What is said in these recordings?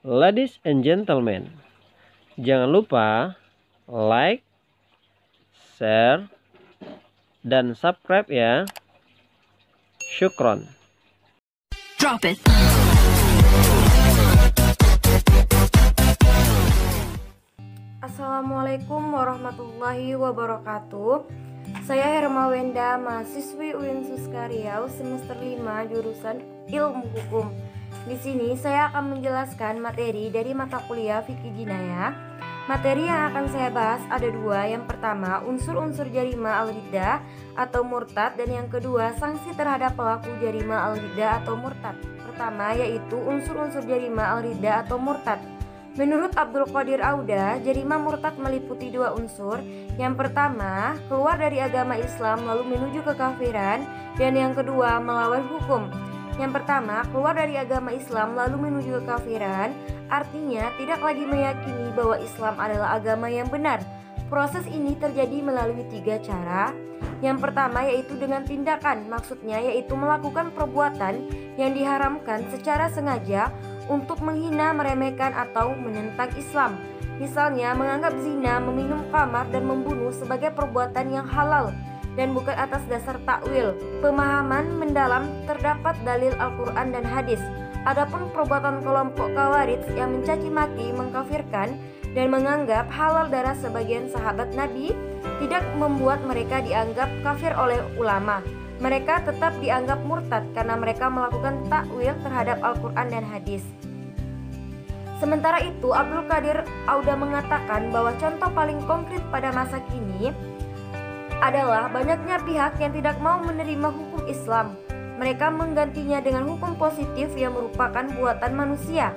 Ladies and gentlemen, jangan lupa like, share, dan subscribe ya. Syukron. Drop it. Assalamualaikum warahmatullahi wabarakatuh. Saya Hermawenda, mahasiswi UIN Suska Riau semester 5 jurusan Ilmu Hukum. Di sini saya akan menjelaskan materi dari mata kuliah Fikih Jinayah. Materi yang akan saya bahas ada dua. Yang pertama, unsur-unsur jarima al-riddah atau murtad, dan yang kedua, sanksi terhadap pelaku jarima al-riddah atau murtad. Pertama yaitu unsur-unsur jarima al-riddah atau murtad. Menurut Abdul Qadir Auda, jarima murtad meliputi dua unsur. Yang pertama, keluar dari agama Islam lalu menuju kekafiran, dan yang kedua, melawan hukum. Yang pertama, keluar dari agama Islam lalu menuju kekafiran, artinya tidak lagi meyakini bahwa Islam adalah agama yang benar. Proses ini terjadi melalui tiga cara. Yang pertama yaitu dengan tindakan, maksudnya yaitu melakukan perbuatan yang diharamkan secara sengaja untuk menghina, meremehkan, atau menentang Islam. Misalnya menganggap zina, meminum khamar, dan membunuh sebagai perbuatan yang halal dan bukan atas dasar takwil, pemahaman mendalam terdapat dalil Al-Quran dan hadis. Adapun perbuatan kelompok Khawarij yang mencaci maki, mengkafirkan, dan menganggap halal darah sebagian sahabat Nabi tidak membuat mereka dianggap kafir oleh ulama. Mereka tetap dianggap murtad karena mereka melakukan takwil terhadap Al-Quran dan hadis. Sementara itu, Abdul Qadir Auda mengatakan bahwa contoh paling konkret pada masa kini adalah banyaknya pihak yang tidak mau menerima hukum Islam. Mereka menggantinya dengan hukum positif yang merupakan buatan manusia.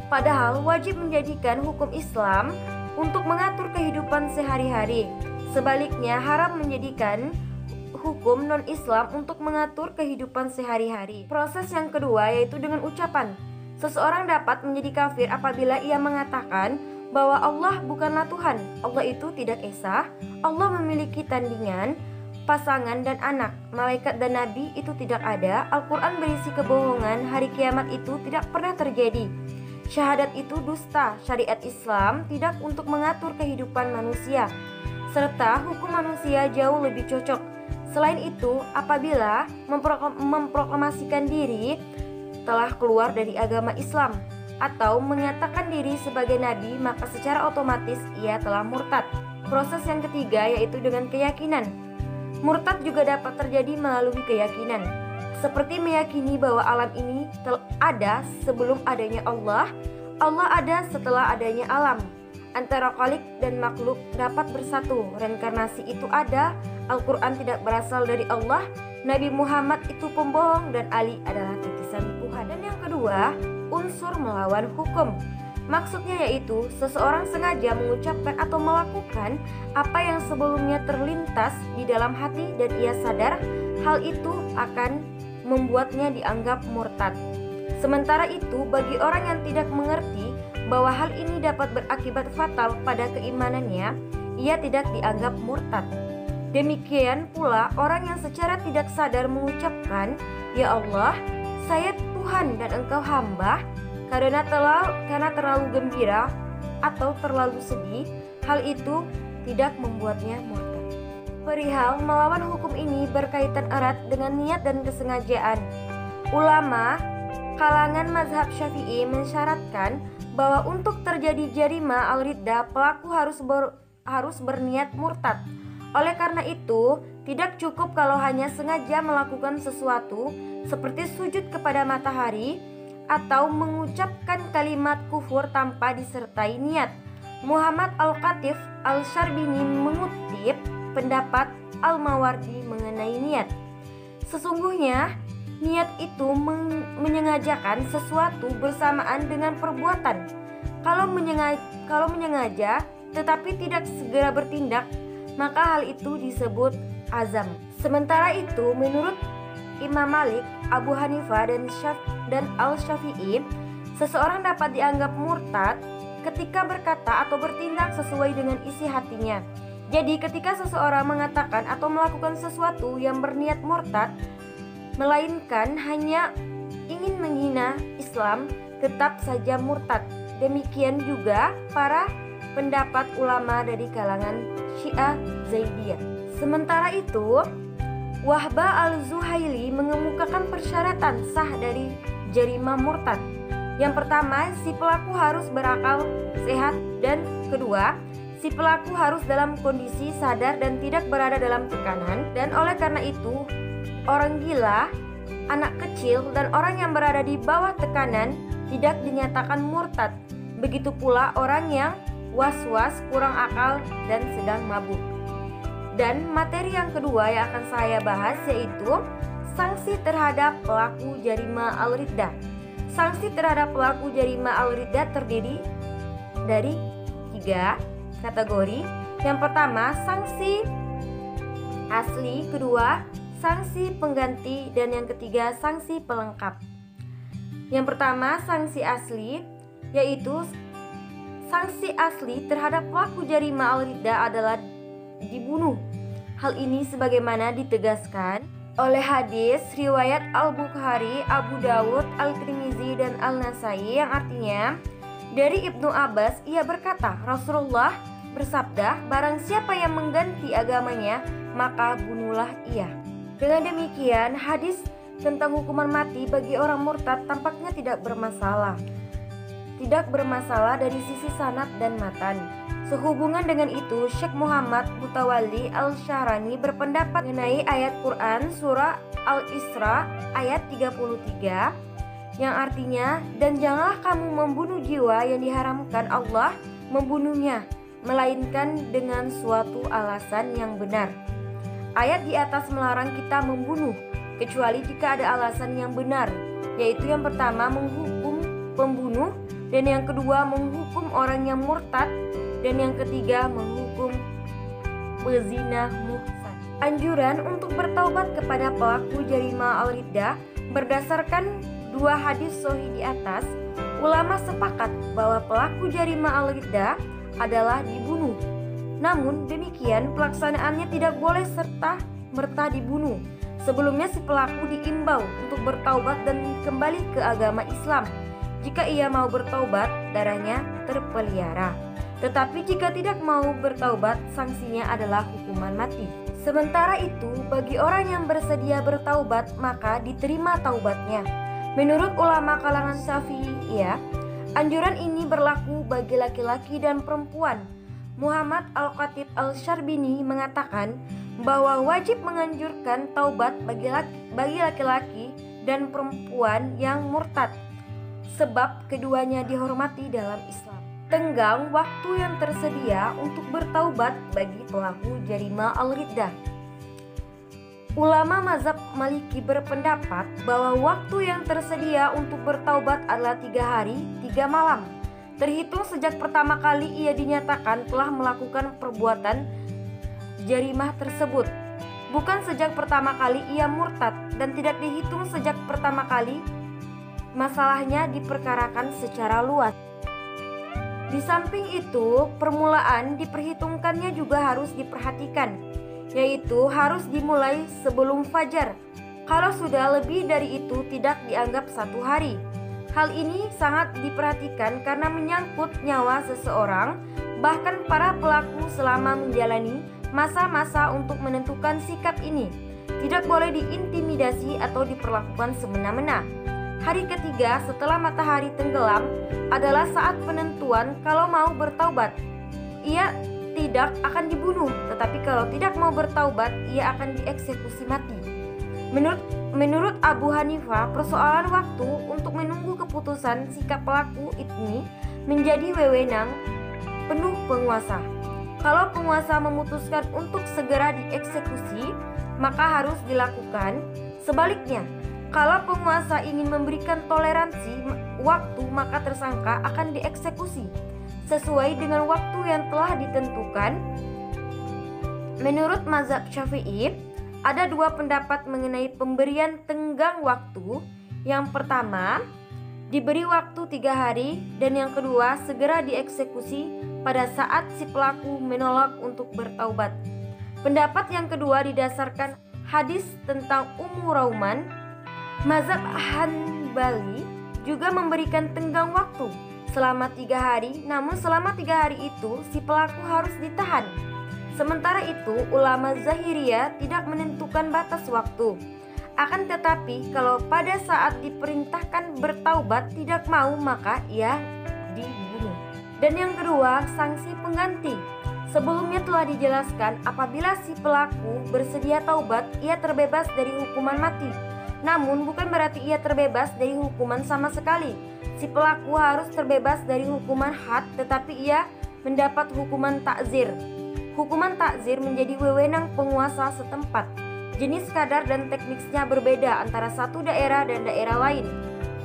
Padahal wajib menjadikan hukum Islam untuk mengatur kehidupan sehari-hari. Sebaliknya, haram menjadikan hukum non-Islam untuk mengatur kehidupan sehari-hari. Proses yang kedua yaitu dengan ucapan. Seseorang dapat menjadi kafir apabila ia mengatakan bahwa Allah bukanlah Tuhan, Allah itu tidak esa, Allah memiliki tandingan, pasangan dan anak, malaikat dan nabi itu tidak ada, Al-Quran berisi kebohongan, hari kiamat itu tidak pernah terjadi, syahadat itu dusta, syariat Islam tidak untuk mengatur kehidupan manusia, serta hukum manusia jauh lebih cocok. Selain itu, apabila memproklamasikan diri telah keluar dari agama Islam atau menyatakan diri sebagai nabi, maka secara otomatis ia telah murtad. Proses yang ketiga yaitu dengan keyakinan. Murtad juga dapat terjadi melalui keyakinan, seperti meyakini bahwa alam ini ada sebelum adanya Allah, Allah ada setelah adanya alam, antara khalik dan makhluk dapat bersatu, reinkarnasi itu ada, Al-Quran tidak berasal dari Allah, Nabi Muhammad itu pembohong, dan Ali adalah titisan Tuhan. Dan yang kedua, unsur melawan hukum. Maksudnya yaitu seseorang sengaja mengucapkan atau melakukan apa yang sebelumnya terlintas di dalam hati dan ia sadar hal itu akan membuatnya dianggap murtad. Sementara itu, bagi orang yang tidak mengerti bahwa hal ini dapat berakibat fatal pada keimanannya, ia tidak dianggap murtad. Demikian pula orang yang secara tidak sadar mengucapkan, "Ya Allah, saya Tuhan dan Engkau hamba," karena terlalu gembira atau terlalu sedih, hal itu tidak membuatnya murtad. Perihal melawan hukum ini berkaitan erat dengan niat dan kesengajaan. Ulama kalangan mazhab Syafi'i mensyaratkan bahwa untuk terjadi jarima al-riddah pelaku harus berniat murtad. Oleh karena itu, tidak cukup kalau hanya sengaja melakukan sesuatu seperti sujud kepada matahari atau mengucapkan kalimat kufur tanpa disertai niat. Muhammad Al-Khatib Al-Syarbini mengutip pendapat Al-Mawardi mengenai niat. Sesungguhnya, niat itu menyengajakan sesuatu bersamaan dengan perbuatan. Kalau menyengaja tetapi tidak segera bertindak, maka hal itu disebut azam. Sementara itu, menurut Imam Malik, Abu Hanifah, dan Al-Syafi'i, seseorang dapat dianggap murtad ketika berkata atau bertindak sesuai dengan isi hatinya. Jadi ketika seseorang mengatakan atau melakukan sesuatu yang berniat murtad, melainkan hanya ingin menghina Islam, tetap saja murtad. Demikian juga para pendapat ulama dari kalangan Syiah Zaidiyah. Sementara itu, Wahbah al-Zuhaili mengemukakan persyaratan sah dari jarima murtad. Yang pertama, si pelaku harus berakal sehat, dan kedua, si pelaku harus dalam kondisi sadar dan tidak berada dalam tekanan. Dan oleh karena itu, orang gila, anak kecil, dan orang yang berada di bawah tekanan tidak dinyatakan murtad. Begitu pula orang yang was-was, kurang akal, dan sedang mabuk. Dan materi yang kedua yang akan saya bahas yaitu sanksi terhadap pelaku jarima al-riddah. Sanksi terhadap pelaku jarima al-riddah terdiri dari 3 kategori. Yang pertama, sanksi asli, kedua, sanksi pengganti, dan yang ketiga, sanksi pelengkap. Yang pertama, sanksi asli, yaitu sanksi asli terhadap pelaku jarima al-riddah adalah dibunuh. Hal ini sebagaimana ditegaskan oleh hadis riwayat Al-Bukhari, Abu Dawud, Al-Tirmizi, dan Al-Nasai yang artinya dari Ibnu Abbas, ia berkata, Rasulullah bersabda, barang siapa yang mengganti agamanya, maka bunuhlah ia. Dengan demikian, hadis tentang hukuman mati bagi orang murtad tampaknya tidak bermasalah dari sisi sanad dan matan. Sehubungan dengan itu, Syekh Muhammad Mutawalli Al-Syahrani berpendapat mengenai ayat Quran surah Al-Isra ayat 33 yang artinya, dan janganlah kamu membunuh jiwa yang diharamkan Allah membunuhnya, melainkan dengan suatu alasan yang benar. Ayat di atas melarang kita membunuh kecuali jika ada alasan yang benar, yaitu yang pertama menghukum pembunuh, dan yang kedua menghukum orang yang murtad, dan yang ketiga menghukum pezina muhsan. Anjuran untuk bertaubat kepada pelaku jarima al-riddah berdasarkan 2 hadis sahih di atas, ulama sepakat bahwa pelaku jarima al-riddah adalah dibunuh. Namun demikian pelaksanaannya tidak boleh serta merta dibunuh. Sebelumnya si pelaku diimbau untuk bertaubat dan kembali ke agama Islam. Jika ia mau bertaubat, darahnya terpelihara. Tetapi jika tidak mau bertaubat, sanksinya adalah hukuman mati. Sementara itu, bagi orang yang bersedia bertaubat, maka diterima taubatnya. Menurut ulama kalangan Syafi'iyah, anjuran ini berlaku bagi laki-laki dan perempuan. Muhammad Al-Khatib Al-Syarbini mengatakan bahwa wajib menganjurkan taubat bagi laki-laki dan perempuan yang murtad, sebab keduanya dihormati dalam Islam. Tenggang waktu yang tersedia untuk bertaubat bagi pelaku jarima al-riddah. Ulama mazhab Maliki berpendapat bahwa waktu yang tersedia untuk bertaubat adalah 3 hari 3 malam, terhitung sejak pertama kali ia dinyatakan telah melakukan perbuatan jarimah tersebut, bukan sejak pertama kali ia murtad, dan tidak dihitung sejak pertama kali masalahnya diperkarakan secara luas. Di samping itu, permulaan diperhitungkannya juga harus diperhatikan, yaitu harus dimulai sebelum fajar. Kalau sudah lebih dari itu tidak dianggap 1 hari. Hal ini sangat diperhatikan karena menyangkut nyawa seseorang, bahkan para pelaku selama menjalani masa-masa untuk menentukan sikap ini tidak boleh diintimidasi atau diperlakukan semena-mena. Hari ketiga setelah matahari tenggelam adalah saat penentuan kalau mau bertaubat. Ia tidak akan dibunuh, tetapi kalau tidak mau bertaubat, ia akan dieksekusi mati. Menurut Abu Hanifah, persoalan waktu untuk menunggu keputusan sikap pelaku ini menjadi wewenang penuh penguasa. Kalau penguasa memutuskan untuk segera dieksekusi, maka harus dilakukan. Sebaliknya, kalau penguasa ingin memberikan toleransi waktu, maka tersangka akan dieksekusi sesuai dengan waktu yang telah ditentukan. Menurut mazhab Syafi'i, ada 2 pendapat mengenai pemberian tenggang waktu. Yang pertama, diberi waktu 3 hari, dan yang kedua, segera dieksekusi pada saat si pelaku menolak untuk bertaubat. Pendapat yang kedua didasarkan hadis tentang Ummu Rauman. Mazhab Hanbali juga memberikan tenggang waktu selama 3 hari, namun selama 3 hari itu si pelaku harus ditahan. Sementara itu, ulama Zahiriyah tidak menentukan batas waktu. Akan tetapi, kalau pada saat diperintahkan bertaubat tidak mau, maka ia dibunuh. Dan yang kedua, sanksi pengganti. Sebelumnya telah dijelaskan, apabila si pelaku bersedia taubat, ia terbebas dari hukuman mati. Namun bukan berarti ia terbebas dari hukuman sama sekali. Si pelaku harus terbebas dari hukuman had, tetapi ia mendapat hukuman takzir. Hukuman takzir menjadi wewenang penguasa setempat. Jenis kadar dan tekniknya berbeda antara satu daerah dan daerah lain.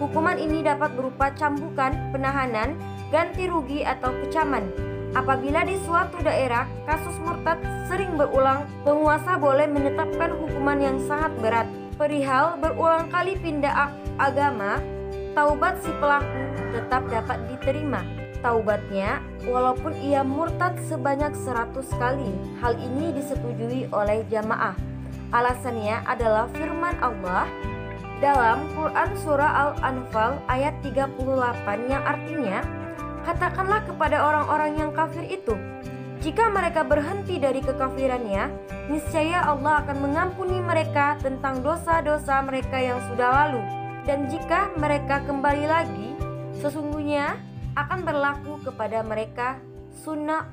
Hukuman ini dapat berupa cambukan, penahanan, ganti rugi atau kecaman. Apabila di suatu daerah kasus murtad sering berulang, penguasa boleh menetapkan hukuman yang sangat berat. Perihal berulang kali pindah agama, taubat si pelaku tetap dapat diterima. Taubatnya walaupun ia murtad sebanyak 100 kali. Hal ini disetujui oleh jamaah. Alasannya adalah firman Allah dalam Quran Surah Al-Anfal ayat 38 yang artinya, katakanlah kepada orang-orang yang kafir itu, jika mereka berhenti dari kekafirannya, niscaya Allah akan mengampuni mereka tentang dosa-dosa mereka yang sudah lalu. Dan jika mereka kembali lagi, sesungguhnya akan berlaku kepada mereka sunnah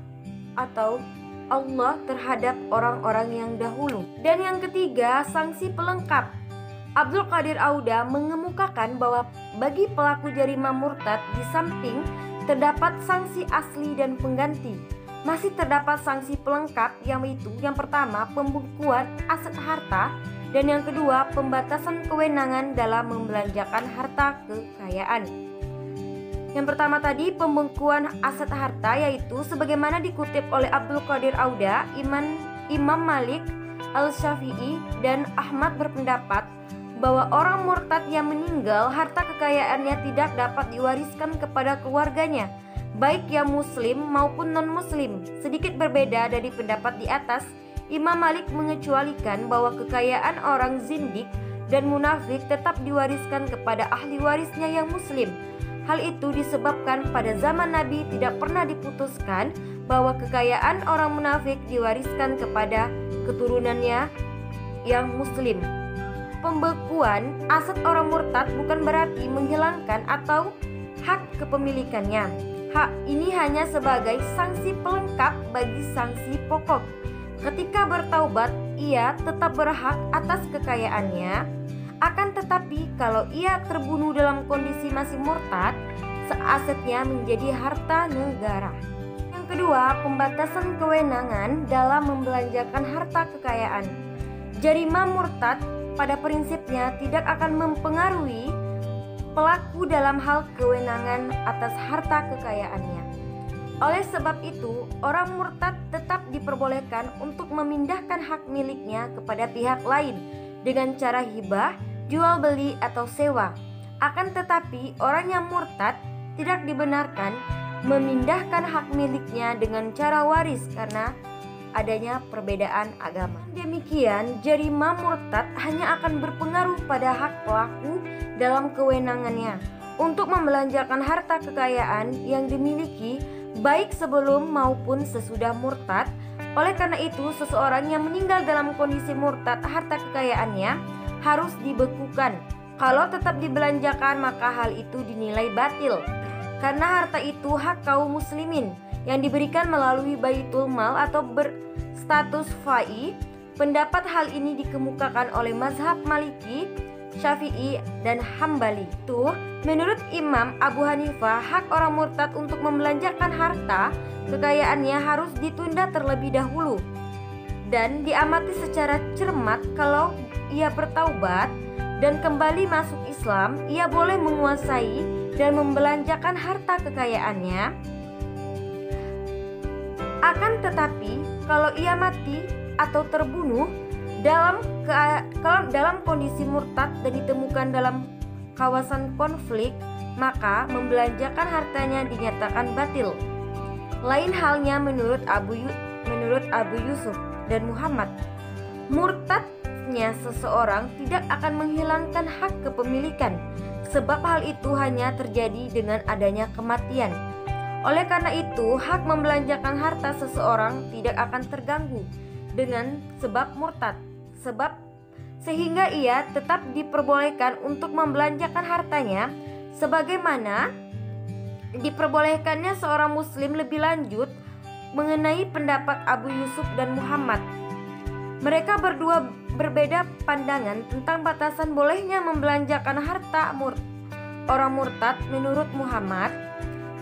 atau Allah terhadap orang-orang yang dahulu. Dan yang ketiga, sanksi pelengkap. Abdul Qadir Auda mengemukakan bahwa bagi pelaku jarima murtad di samping terdapat sanksi asli dan pengganti, masih terdapat sanksi pelengkap, yaitu yang pertama pembekuan aset harta dan yang kedua pembatasan kewenangan dalam membelanjakan harta kekayaan. Yang pertama tadi pembekuan aset harta, yaitu sebagaimana dikutip oleh Abdul Qadir Auda, Imam Malik, Al-Syafi'i dan Ahmad berpendapat bahwa orang murtad yang meninggal harta kekayaannya tidak dapat diwariskan kepada keluarganya, baik yang muslim maupun non-muslim. Sedikit berbeda dari pendapat di atas, Imam Malik mengecualikan bahwa kekayaan orang zindik dan munafik tetap diwariskan kepada ahli warisnya yang muslim. Hal itu disebabkan pada zaman Nabi tidak pernah diputuskan bahwa kekayaan orang munafik diwariskan kepada keturunannya yang muslim. Pembekuan aset orang murtad bukan berarti menghilangkan atau hak kepemilikannya. Hak ini hanya sebagai sanksi pelengkap bagi sanksi pokok. Ketika bertaubat, ia tetap berhak atas kekayaannya. Akan tetapi kalau ia terbunuh dalam kondisi masih murtad, asetnya menjadi harta negara. Yang kedua, pembatasan kewenangan dalam membelanjakan harta kekayaan. Jarima murtad pada prinsipnya tidak akan mempengaruhi pelaku dalam hal kewenangan atas harta kekayaannya. Oleh sebab itu, orang murtad tetap diperbolehkan untuk memindahkan hak miliknya kepada pihak lain dengan cara hibah, jual beli atau sewa. Akan tetapi, orang yang murtad tidak dibenarkan memindahkan hak miliknya dengan cara waris karena adanya perbedaan agama. Demikian, jarima murtad hanya akan berpengaruh pada hak pelaku dalam kewenangannya untuk membelanjakan harta kekayaan yang dimiliki baik sebelum maupun sesudah murtad. Oleh karena itu, seseorang yang meninggal dalam kondisi murtad, harta kekayaannya harus dibekukan. Kalau tetap dibelanjakan, maka hal itu dinilai batil karena harta itu hak kaum muslimin yang diberikan melalui baitul mal atau berstatus fai. Pendapat hal ini dikemukakan oleh mazhab Maliki, Syafi'i, dan Hambali. Menurut Imam Abu Hanifah, hak orang murtad untuk membelanjakan harta kekayaannya harus ditunda terlebih dahulu dan diamati secara cermat. Kalau ia bertaubat dan kembali masuk Islam, ia boleh menguasai dan membelanjakan harta kekayaannya. Akan tetapi, kalau ia mati atau terbunuh dalam kondisi murtad dan ditemukan dalam kawasan konflik, maka membelanjakan hartanya dinyatakan batil. Lain halnya menurut Abu Yusuf dan Muhammad. Murtadnya seseorang tidak akan menghilangkan hak kepemilikan sebab hal itu hanya terjadi dengan adanya kematian. Oleh karena itu, hak membelanjakan harta seseorang tidak akan terganggu dengan sebab murtad, sehingga ia tetap diperbolehkan untuk membelanjakan hartanya sebagaimana diperbolehkannya seorang muslim. Lebih lanjut mengenai pendapat Abu Yusuf dan Muhammad, mereka berdua berbeda pandangan tentang batasan bolehnya membelanjakan harta orang murtad. Menurut Muhammad,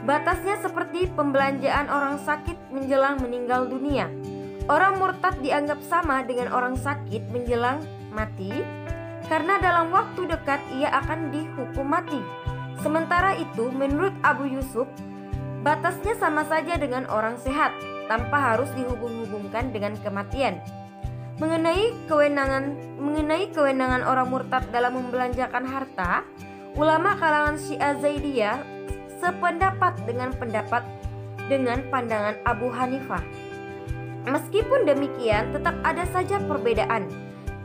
batasnya seperti pembelanjaan orang sakit menjelang meninggal dunia. Orang murtad dianggap sama dengan orang sakit menjelang mati karena dalam waktu dekat ia akan dihukum mati. Sementara itu, menurut Abu Yusuf, batasnya sama saja dengan orang sehat tanpa harus dihubung-hubungkan dengan kematian. Mengenai kewenangan orang murtad dalam membelanjakan harta, ulama kalangan Syiah Zaidiyah sependapat dengan pandangan Abu Hanifah. Meskipun demikian, tetap ada saja perbedaan.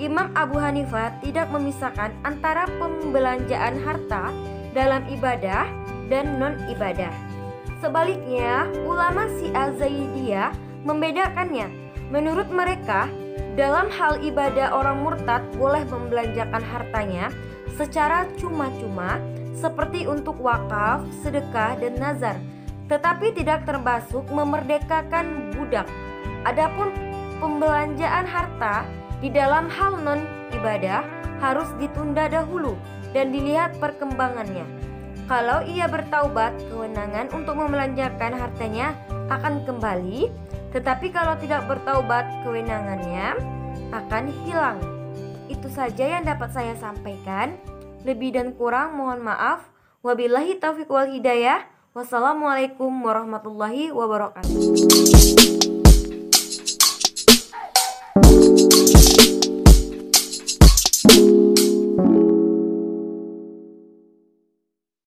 Imam Abu Hanifah tidak memisahkan antara pembelanjaan harta dalam ibadah dan non-ibadah. Sebaliknya, ulama Syiah Zaidiyah membedakannya. Menurut mereka, dalam hal ibadah orang murtad boleh membelanjakan hartanya secara cuma-cuma seperti untuk wakaf, sedekah, dan nazar, tetapi tidak termasuk memerdekakan budak. Adapun pembelanjaan harta di dalam hal non-ibadah harus ditunda dahulu dan dilihat perkembangannya. Kalau ia bertaubat, kewenangan untuk membelanjakan hartanya akan kembali, tetapi kalau tidak bertaubat, kewenangannya akan hilang. Itu saja yang dapat saya sampaikan. Lebih dan kurang mohon maaf. Wabillahi taufiq wal hidayah. Wassalamualaikum warahmatullahi wabarakatuh.